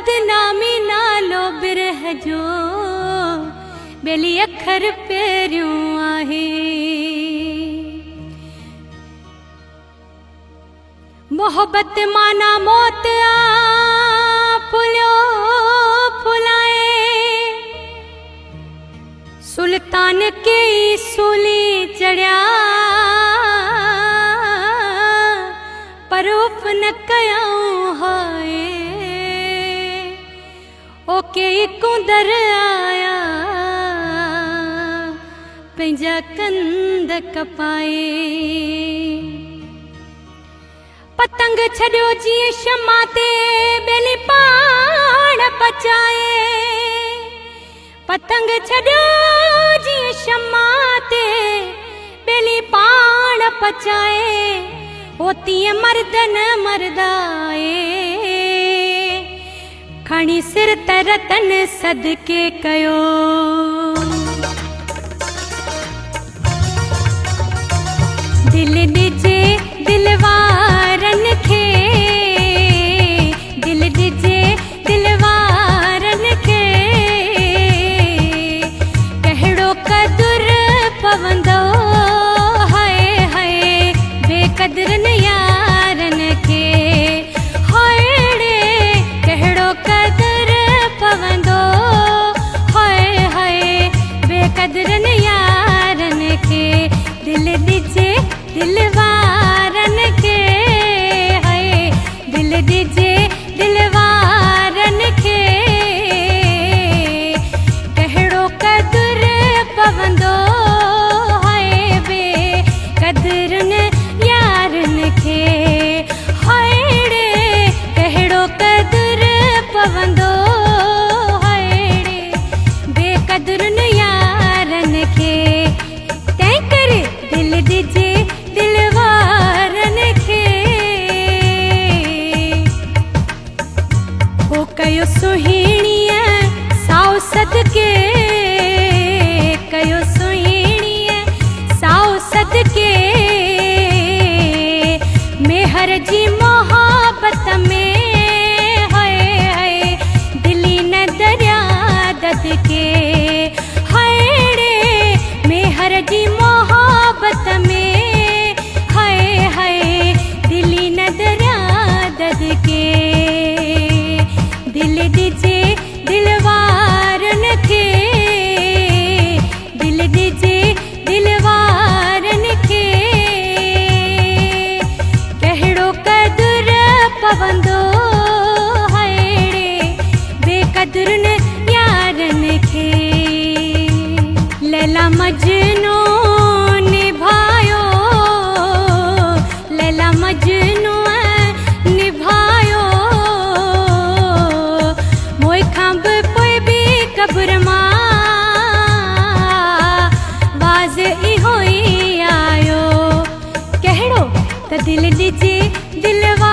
बदनामी नालो बिरह जो बेली अखर पेरियों आहे। मोहब्बत माना मौत आ फुलियो फुलाए, सुल्तान के सूली चढ़िया पर उफ न कयाऊं हाय। ओके कुंदर आया पंहिंजा कंद कपाए। पतंग छड़ियो जीअं शमा ते बेली पाण पचाए। पतंग छड़ियो जीअं शमा ते बेली पाण पचाए। ओ तीअं मर्द न मर्दाए, खणी सिर त रतन सदके कयो। दिल ॾिजे दिलवारन खे, दिल ॾिजे दिलवारन खे। कहिड़ो कदुर पवंदो हाय हाय बेकदरन यारन खे। हाय रे कहिड़ो कदुर पवंदो हाय हाय बेकदरन यारन खे। दिल ॾिजे दिलवारन के हाय, दिल ॾिजे दिलवारन के। कहिड़ो कदुर पवंदो हाय बेकदरन यारन खे। हाय रे कहिड़ो कदुर पवंदो हाय रे बेकदरन यारन खे। तंहिं करे दिल ॾिजे दिलवारन खे। हो कयो सुहिणीअ साओ सदके, कयो सुहिणीअ साओ सदके। मेहर जी मोहब्बत में हाय हाय दिली न दरिया ददके। हाय रे मेहर जी मोहब्बत में हाय हाय दिली न दरिया ददके। दिल ॾिजे दिलवारन खे, दिल ॾिजे दिलवारन खे। कहिड़ो कदुर पवंदो हाय रे बेकदरन यारन खे। लैला मजनू निभायो, लैला मजनू निभायो। मोए खां बि पोइ बि क़ब्र मां बाज़ इहो ई आयो। कहिड़ो त दिल ॾिजे दिलवा